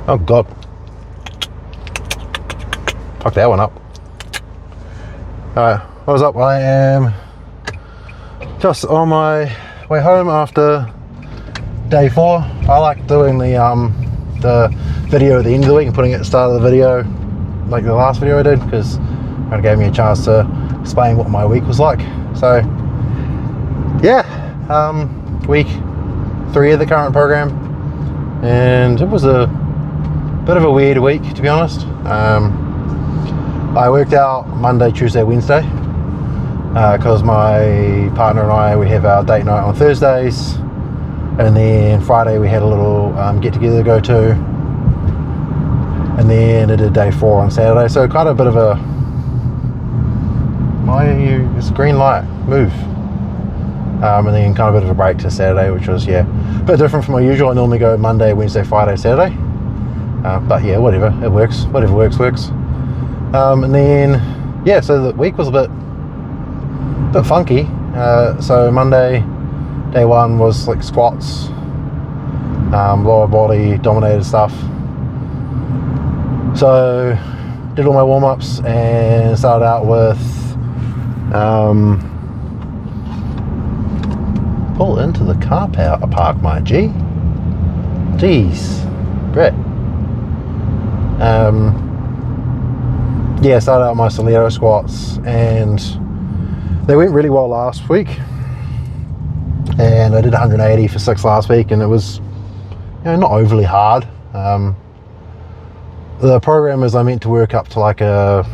Oh God. Fuck that one up. Alright, what was up? I am just on my way home after day 4. I like doing the video at the end of the week and putting it at the start of the video, like the last video I did, because it gave me a chance to explain what my week was like. So yeah, week 3 of the current program, and it was a bit of a weird week, to be honest. I worked out Monday, Tuesday, Wednesday, because my partner and I, we have our date night on Thursdays, and then Friday we had a little get together to go to, and then I did day 4 on Saturday. So kind of a bit of a, it's a green light, move. And then kind of a bit of a break to Saturday, which was, yeah, a bit different from my usual. I normally go Monday, Wednesday, Friday, Saturday. But yeah, whatever, it works. Whatever works. And then, yeah, so the week was a bit funky. So Monday, day 1 was like squats, lower body dominated stuff. So did all my warm-ups and started out with pull into the car park, my G. Jeez, Brett. Yeah, started out my stiletto squats, and they went really well last week. And I did 180 for 6 last week, and it was, you know, not overly hard. The program is I meant to work up to like a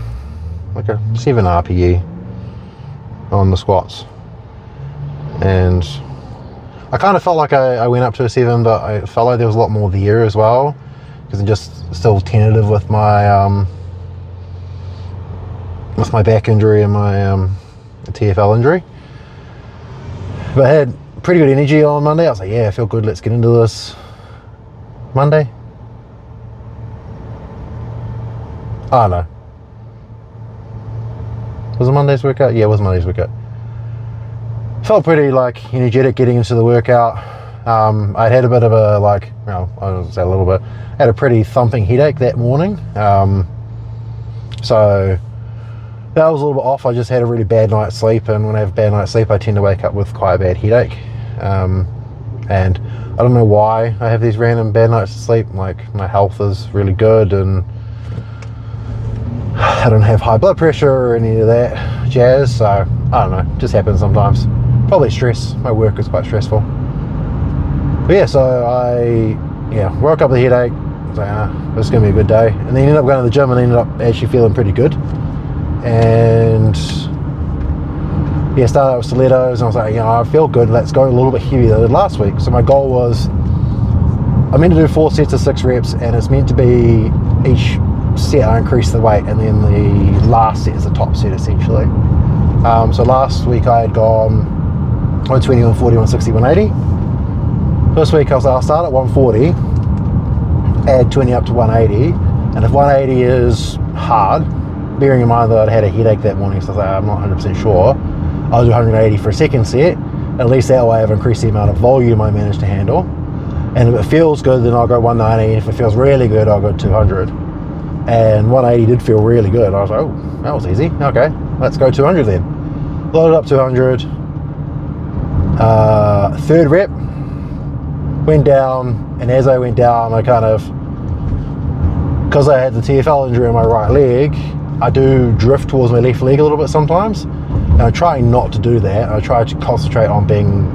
7 RPE on the squats, and I kind of felt like I went up to a 7, but I felt like there was a lot more there as well, because I'm just still tentative with my back injury and my TFL injury. But I had pretty good energy on Monday. I was like, yeah, I feel good, let's get into this. Monday? I don't know. Was it Monday's workout? Yeah, it was Monday's workout. Felt pretty like energetic getting into the workout. I'd had a bit of a I would say a little bit. I had a pretty thumping headache that morning. So that was a little bit off. I just had a really bad night's sleep, and when I have a bad night's sleep, I tend to wake up with quite a bad headache. And I don't know why I have these random bad nights of sleep. Like, my health is really good, and I don't have high blood pressure or any of that jazz. So I don't know, it just happens sometimes. Probably stress. My work is quite stressful. But yeah, so I woke up with a headache. I was like, this is gonna be a good day. And then ended up going to the gym and ended up actually feeling pretty good. And yeah, started out with stilettos, and I was like, I feel good, let's go a little bit heavier than I did last week. So my goal was, I meant to do 4 sets of 6 reps, and it's meant to be each set I increase the weight, and then the last set is the top set essentially. So last week I had gone 120, 140, 160, 180. This week I was like, I'll start at 140, add 20 up to 180, and if 180 is hard, bearing in mind that I had a headache that morning, so I was like, I'm not 100% sure, I'll do 180 for a second set. At least that way I've increased the amount of volume I managed to handle. And if it feels good, then I'll go 190. If it feels really good, I'll go 200. And 180 did feel really good. I was like, oh, that was easy. Okay, let's go 200 then. Loaded up 200. Third rep, went down, and as I went down, I kind of, because I had the TFL injury on my right leg, I do drift towards my left leg a little bit sometimes, and I try not to do that. I try to concentrate on being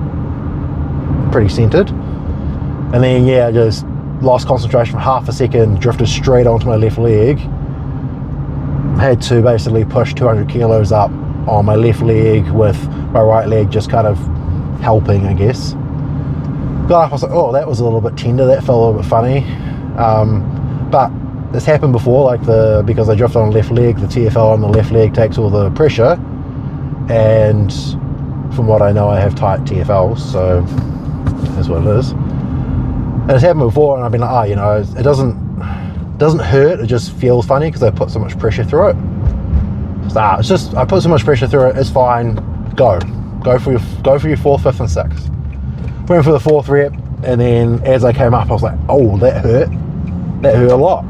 pretty centered, and then yeah, I just lost concentration for half a second, drifted straight onto my left leg. I had to basically push 200 kilos up on my left leg with my right leg just kind of helping, I guess. But I was like, oh, that was a little bit tender, that felt a little bit funny. But this happened before, because I drifted on the left leg, the TFL on the left leg takes all the pressure, and from what I know, I have tight TFLs, so that's what it is. And it's happened before, and I've been like, it doesn't hurt, it just feels funny because I put so much pressure through it. So, it's just, I put so much pressure through it, it's fine, go for your 4th, 5th and 6th. Went for the 4th rep, and then as I came up I was like, oh, that hurt. that hurt a lot.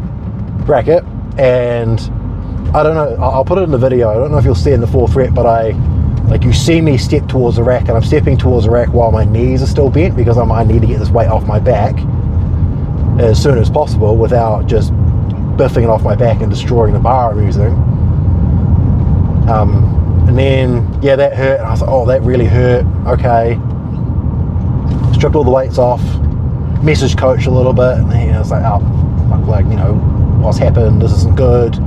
Bracket, and I don't know, I'll put it in the video, I don't know if you'll see in the 4th rep, but you see me step towards the rack, and I'm stepping towards the rack while my knees are still bent, because I need to get this weight off my back as soon as possible without just biffing it off my back and destroying the bar I'm using. And then, yeah, that hurt, and I was like, oh, that really hurt, okay. Stripped all the weights off, messaged coach a little bit, and he was like, oh, like, you know, what's happened, this isn't good. So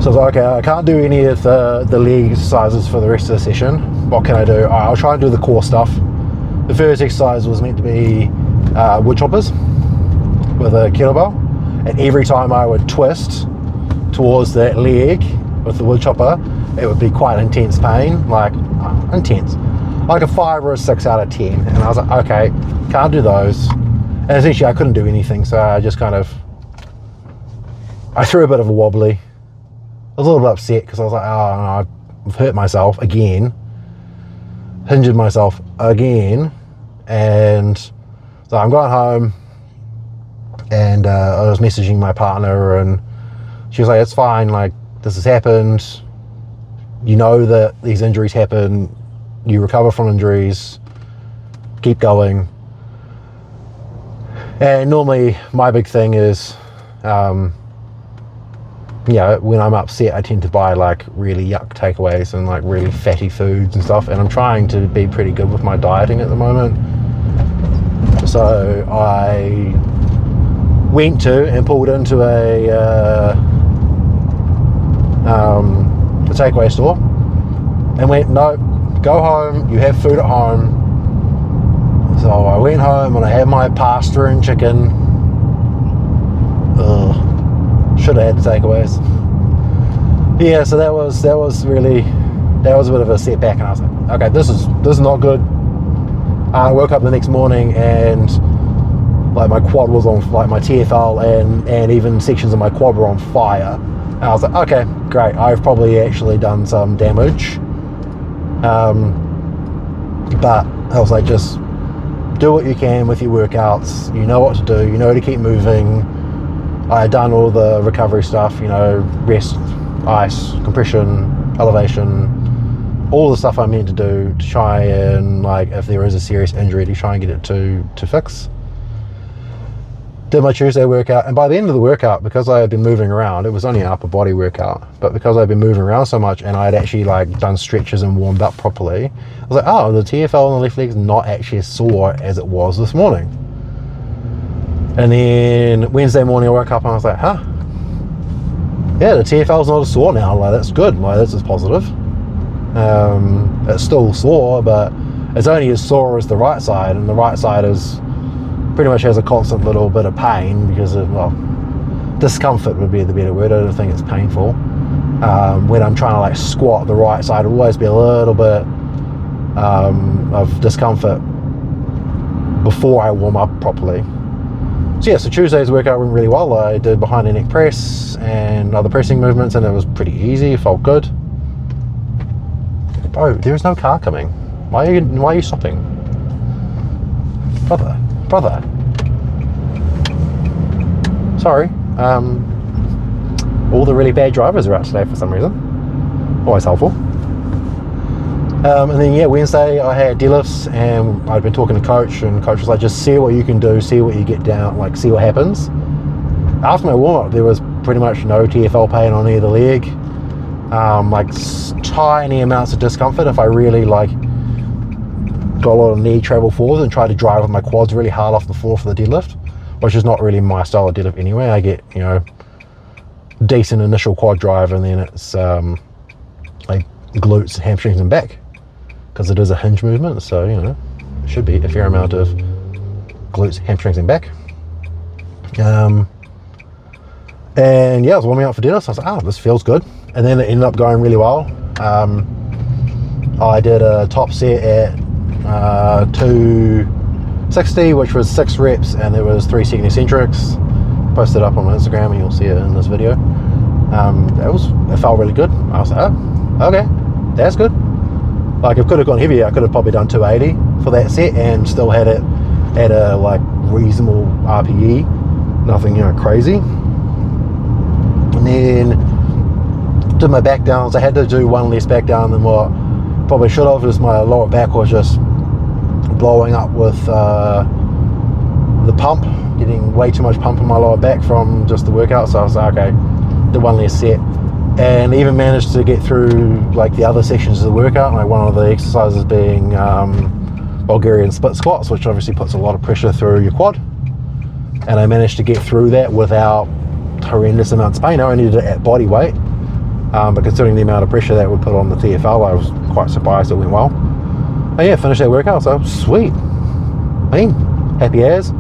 I was like, okay, I can't do any of the leg exercises for the rest of the session. What can I do? I'll try and do the core stuff. The first exercise was meant to be wood choppers with a kettlebell, and every time I would twist towards that leg with the wood chopper, it would be quite intense pain, like intense, like a 5 or a 6 out of 10. And I was like, okay, can't do those. And essentially I couldn't do anything, so I just kind of, I threw a bit of a wobbly. I was a little bit upset because I was like, oh no, I've hurt myself again, injured myself again. And so I'm going home, and I was messaging my partner, and she was like, it's fine, like, this has happened, you know that these injuries happen, you recover from injuries, keep going. And normally my big thing is, yeah, when I'm upset, I tend to buy like really yuck takeaways and like really fatty foods and stuff, and I'm trying to be pretty good with my dieting at the moment. So I went to and pulled into a takeaway store and went, no, go home, you have food at home. So I went home and I had my pasta and chicken. Should have had the takeaways. Yeah, so that was a bit of a setback, and I was like, okay, this is not good. I woke up the next morning and like my quad was on, like my TFL and even sections of my quad were on fire. And I was like, okay, great, I've probably actually done some damage. But I was like, just do what you can with your workouts. You know what to do, you know to keep moving. I had done all the recovery stuff, you know, rest, ice, compression, elevation, all the stuff I meant to do to try and, like, if there is a serious injury, to try and get it to fix. Did my Tuesday workout, and by the end of the workout, because I had been moving around, it was only an upper body workout, but because I'd been moving around so much and I had actually like done stretches and warmed up properly, I was like, oh, the TFL on the left leg is not actually as sore as it was this morning. And then Wednesday morning I woke up and I was like, huh, yeah, the TFL's not as sore now, like that's good, like this is positive. It's still sore, but it's only as sore as the right side, and the right side is pretty much has a constant little bit of pain because of, well, discomfort would be the better word. I don't think it's painful. When I'm trying to like squat, the right side will always be a little bit of discomfort before I warm up properly. So yeah, so Tuesday's workout went really well. I did behind the neck press and other pressing movements, and it was pretty easy, it felt good. Bro, there is no car coming. Why are you stopping? Brother. Sorry. All the really bad drivers are out today for some reason. Always helpful. And then yeah, Wednesday I had deadlifts, and I'd been talking to coach, and coach was like, just see what you can do, see what you get down, like see what happens. After my warm-up, there was pretty much no TFL pain on either leg. Like tiny amounts of discomfort if I really like got a lot of knee travel forward and tried to drive with my quads really hard off the floor for the deadlift, which is not really my style of deadlift anyway. I get, you know, decent initial quad drive, and then it's like glutes, hamstrings and back, because it is a hinge movement, so you know it should be a fair amount of glutes, hamstrings and back. And yeah, I was warming up for deadlifts. I was like, oh, this feels good, and then it ended up going really well. I did a top set at 260, which was 6 reps, and there was 3 second eccentrics. Posted up on my Instagram, and you'll see it in this video. It felt really good. I was like, oh, okay, that's good. Like, it could have gone heavier. I could have probably done 280 for that set and still had it at a like reasonable RPE. nothing, crazy. And then did my back downs. I had to do one less back down than what probably should have, because my lower back was just blowing up with the pump, getting way too much pump in my lower back from just the workout. So I was like, okay, did one less set, and even managed to get through like the other sections of the workout, like one of the exercises being Bulgarian split squats, which obviously puts a lot of pressure through your quad, and I managed to get through that without horrendous amounts of pain. I only did it at body weight, but considering the amount of pressure that would put on the TFL, I was quite surprised it went well. And yeah, finished that workout, so sweet. Happy as.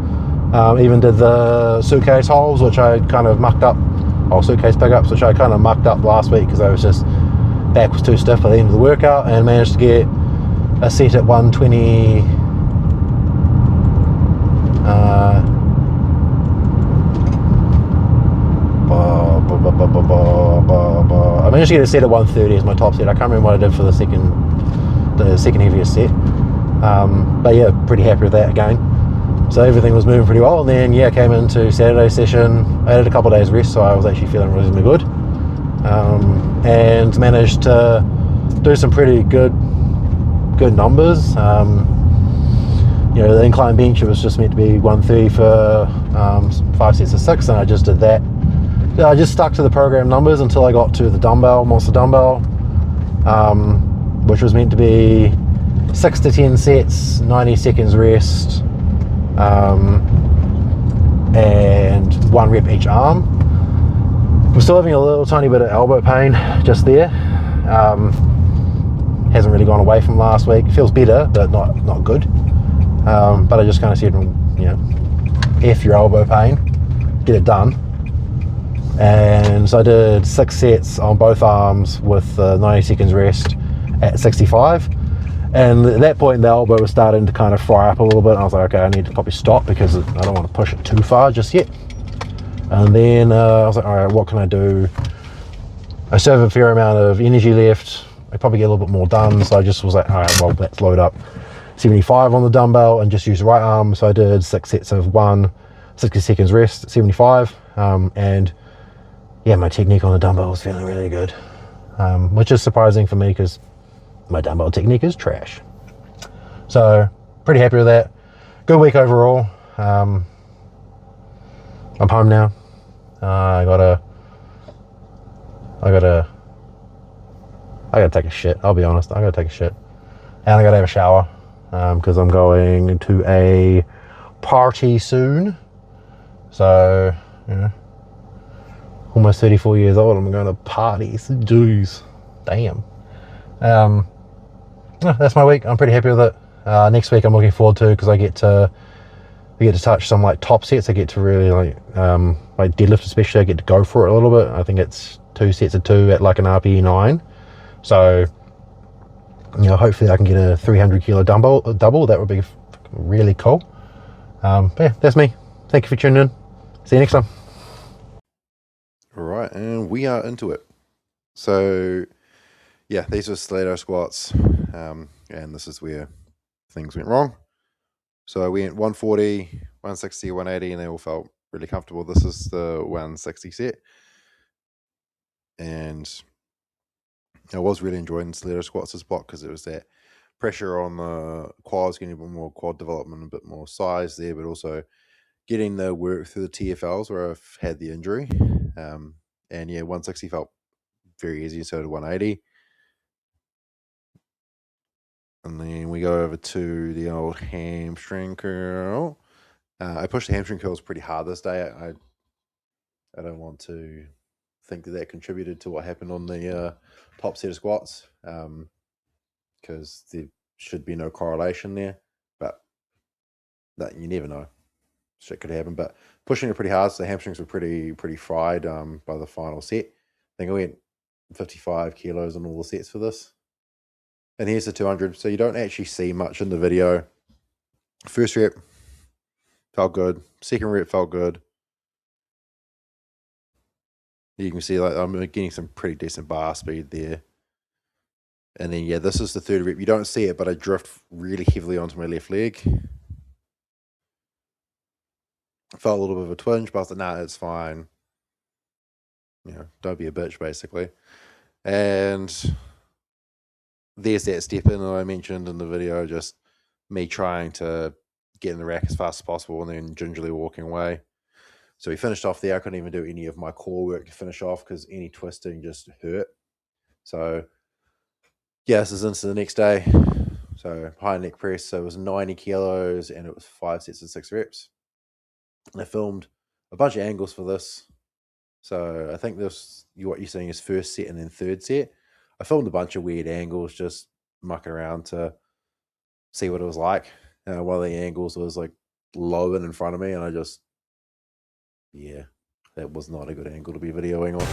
Even did the suitcase holds, which I kind of mucked up, or suitcase pickups, which I kind of mucked up last week because I was just, back was too stiff by the end of the workout, and managed to get a set at 120. I managed to get a set at 130 as my top set. I can't remember what I did for the second heaviest set. But yeah, pretty happy with that again. So everything was moving pretty well, and then yeah, came into Saturday session. I had a couple of days rest, so I was actually feeling reasonably good, and managed to do some pretty good numbers. The incline bench, it was just meant to be 130 for 5 sets of 6, and I just did that. I just stuck to the program numbers until I got to the monster dumbbell, which was meant to be 6 to 10 sets, 90 seconds rest, and 1 rep each arm. I'm still having a little tiny bit of elbow pain just there. Hasn't really gone away from last week. It feels better, but not good. But I just kind of said, F your elbow pain, get it done. And so I did 6 sets on both arms with 90 seconds rest at 65. And at that point, the elbow was starting to kind of fry up a little bit. And I was like, okay, I need to probably stop because I don't want to push it too far just yet. And then I was like, all right, what can I do? I still have a fair amount of energy left. I probably get a little bit more done. So I just was like, all right, well, let's load up 75 on the dumbbell and just use the right arm. So I did 6 sets of 60 seconds rest at 75. And yeah, my technique on the dumbbell was feeling really good, which is surprising for me because my dumbbell technique is trash. So pretty happy with that. Good week overall. I'm home now. I gotta take a shit. I'll be honest. I gotta take a shit, and I gotta have a shower because I'm going to a party soon. So almost 34 years old. I'm going to parties. Jeez, damn. That's my week. I'm pretty happy with it. Next week I'm looking forward to, because I get to touch some like top sets. I get to really like deadlift especially. I get to go for it a little bit. I think it's 2 sets of 2 at like an RPE 9. So hopefully I can get a 300 kilo double. That would be really cool. Yeah, that's me. Thank you for tuning in. See you next time. All right, and we are into it. So yeah, these are stiletto squats, and this is where things went wrong. So I went 140, 160, 180, and they all felt really comfortable. This is the 160 set, and I was really enjoying stiletto squats this block because it was that pressure on the quads, getting a bit more quad development, a bit more size there, but also getting the work through the TFLs where I've had the injury. And yeah, 160 felt very easy, so did 180. And then we go over to the old hamstring curl. I pushed the hamstring curls pretty hard this day. I don't want to think that contributed to what happened on the top set of squats, because there should be no correlation there, but that you never know. Shit could happen, but pushing it pretty hard, so the hamstrings were pretty fried by the final set. I think I went 55 kilos on all the sets for this. And here's the 200. So you don't actually see much in the video. First rep felt good. Second rep felt good. You can see like I'm getting some pretty decent bar speed there. And then yeah, this is the third rep. You don't see it, but I drift really heavily onto my left leg. Felt a little bit of a twinge, but I was like, nah, it's fine. Don't be a bitch, basically. And there's that step in that I mentioned in the video, just me trying to get in the rack as fast as possible and then gingerly walking away. So we finished off there. I couldn't even do any of my core work to finish off because any twisting just hurt. So yeah, this is into the next day. So high neck press, so it was 90 kilos and it was 5 sets of 6 reps. And I filmed a bunch of angles for this. So I think what you're seeing is first set and then third set. I filmed a bunch of weird angles, just mucking around to see what it was like. One of the angles was like low and in front of me, and that was not a good angle to be videoing on.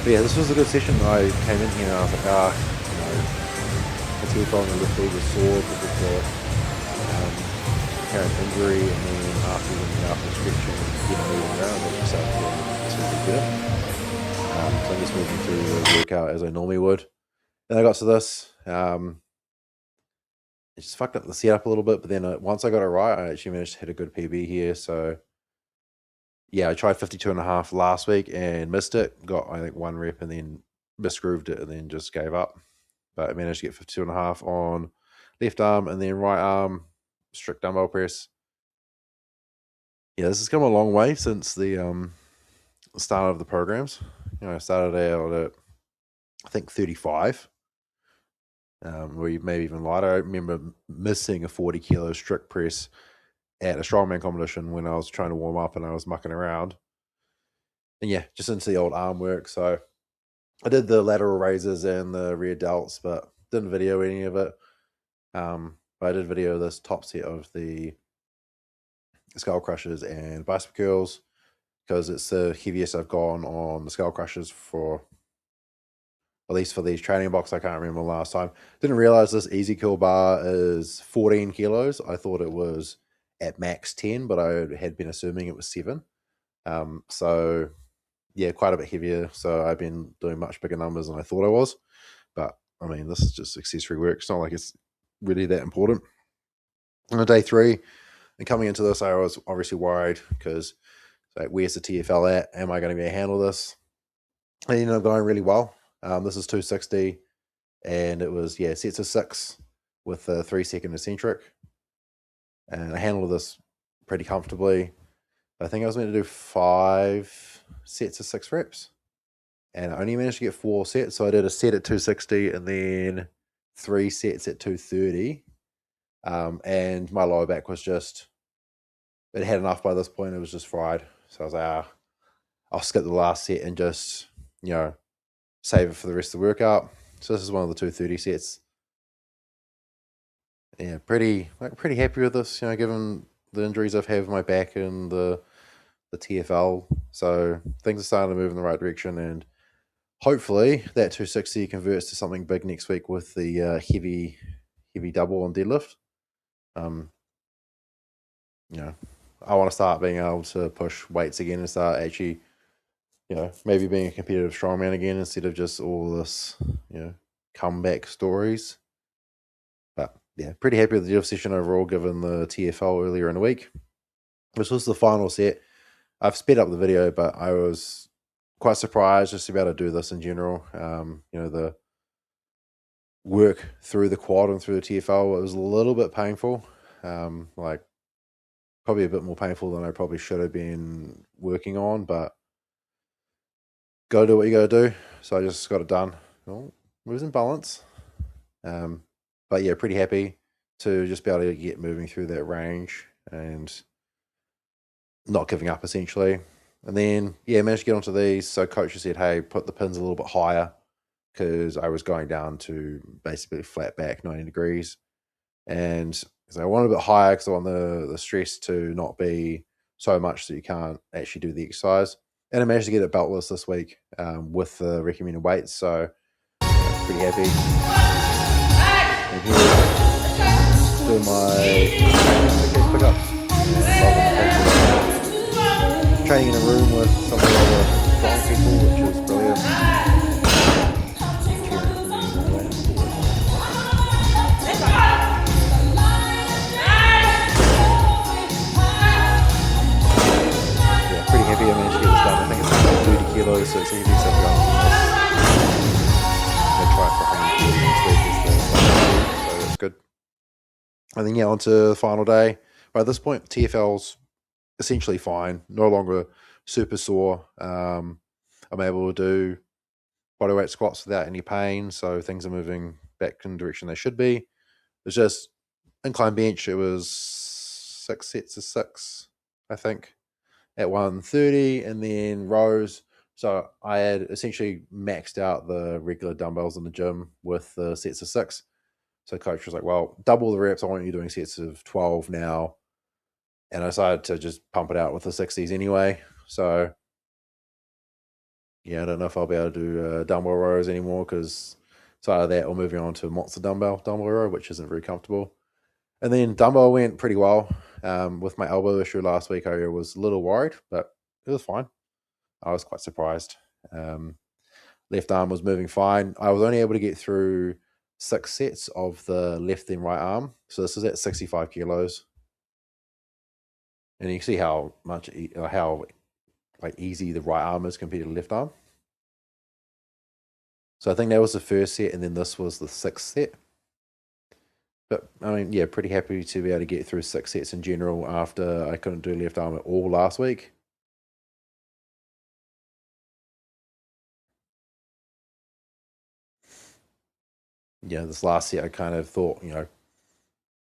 But yeah, this was a good session. I came in here and I was like, the TFL on the left leg was sore because of the apparent injury, and then after stretching and moving around, it just started feeling better. So I'm just moving through the workout as I normally would. Then I got to this. It just fucked up the setup a little bit, but then once I got it right, I actually managed to hit a good PB here. So yeah, I tried 52.5 last week and missed it. Got, I think, 1 rep and then misgrooved it and then just gave up. But I managed to get 52.5 on left arm, and then right arm strict dumbbell press. Yeah, this has come a long way since the start of the programs. I started out at, I think, 35. Or maybe even lighter. I remember missing a 40 kilo strict press at a strongman competition when I was trying to warm up and I was mucking around. And yeah, just into the old arm work. So I did the lateral raises and the rear delts, but didn't video any of it. But I did video this top set of the skull crushers and bicep curls because it's the heaviest I've gone on the skull crushers for, at least for these training blocks. I can't remember last time. Didn't realize this easy curl bar is 14 kilos. I thought it was at max 10, but I had been assuming it was 7. So yeah, quite a bit heavier. So I've been doing much bigger numbers than I thought I was. But I mean, this is just accessory work. It's not like it's really that important. On day 3, and coming into this, I was obviously worried because like, where's the TFL at? Am I going to be able to handle this? And it ended up going really well. This is 260, and it was, sets of 6 with a 3-second eccentric. And I handled this pretty comfortably. I think I was meant to do 5 sets of 6 reps. And I only managed to get 4 sets. So I did a set at 260 and then 3 sets at 230. And my lower back was just, it had enough by this point. It was just fried. So I was like, I'll skip the last set and just, save it for the rest of the workout. So this is one of the 230 sets. Yeah, pretty happy with this, given the injuries I've had with my back and the TFL. So things are starting to move in the right direction, and hopefully that 260 converts to something big next week with the heavy double on deadlift. I want to start being able to push weights again and start actually, maybe being a competitive strongman again instead of just all this, comeback stories. But yeah, pretty happy with the deadlift session overall, given the TFL earlier in the week. This was the final set. I've sped up the video, but I was quite surprised just to be able to do this in general. The work through the quad and through the TFL was a little bit painful. Probably a bit more painful than I probably should have been working on, but gotta do what you gotta do. So I just got it done. Well, it was in balance. But yeah, pretty happy to just be able to get moving through that range and not giving up, essentially. And then, managed to get onto these. So coach said, hey, put the pins a little bit higher, because I was going down to basically flat back 90 degrees. And so I wanted a bit higher because I want the stress to not be so much that you can't actually do the exercise. And I managed to get it beltless this week with the recommended weights. So pretty happy. And here, doing my pickups. Training in a room with some of the other strong people, which is brilliant. those, so it's easy stuff going on this. I'm gonna try for 140 next week is the so that's good. And then on to the final day. By this point, TFL's essentially fine, no longer super sore. I'm able to do bodyweight squats without any pain, so things are moving back in the direction they should be. It's just incline bench, it was 6 sets of 6, I think, at 130, and then rows. So I had essentially maxed out the regular dumbbells in the gym with the sets of 6. So coach was like, well, double the reps. I want you doing sets of 12 now. And I decided to just pump it out with the 60s anyway. So yeah, I don't know if I'll be able to do dumbbell rows anymore because it's either that or moving on to a monster dumbbell row, which isn't very comfortable. And then dumbbell went pretty well. With my elbow issue last week, I was a little worried, but it was fine. I was quite surprised. Left arm was moving fine. I was only able to get through 6 sets of the left and right arm. So this is at 65 kilos. And you can see how easy the right arm is compared to the left arm. So I think that was the first set, and then this was the 6th set. But I mean, yeah, pretty happy to be able to get through 6 sets in general after I couldn't do left arm at all last week. Yeah, this last set I kind of thought,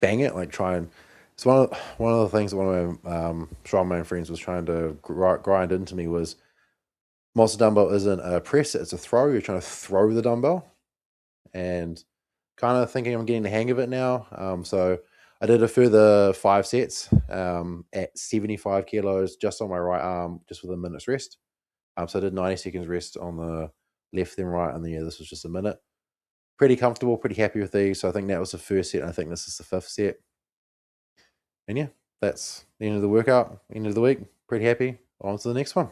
bang it, like try and. It's one of the things that one of my strongman friends was trying to grind into me was monster dumbbell isn't a press, it's a throw. You're trying to throw the dumbbell, and kind of thinking I'm getting the hang of it now. So I did a further 5 sets at 75 kilos just on my right arm, just with a minute's rest. So I did 90 seconds rest on the left and right, and then this was just a minute. Pretty comfortable, pretty happy with these. So I think that was the first set, and I think this is the 5th set. And yeah, that's the end of the workout, end of the week. Pretty happy. On to the next one.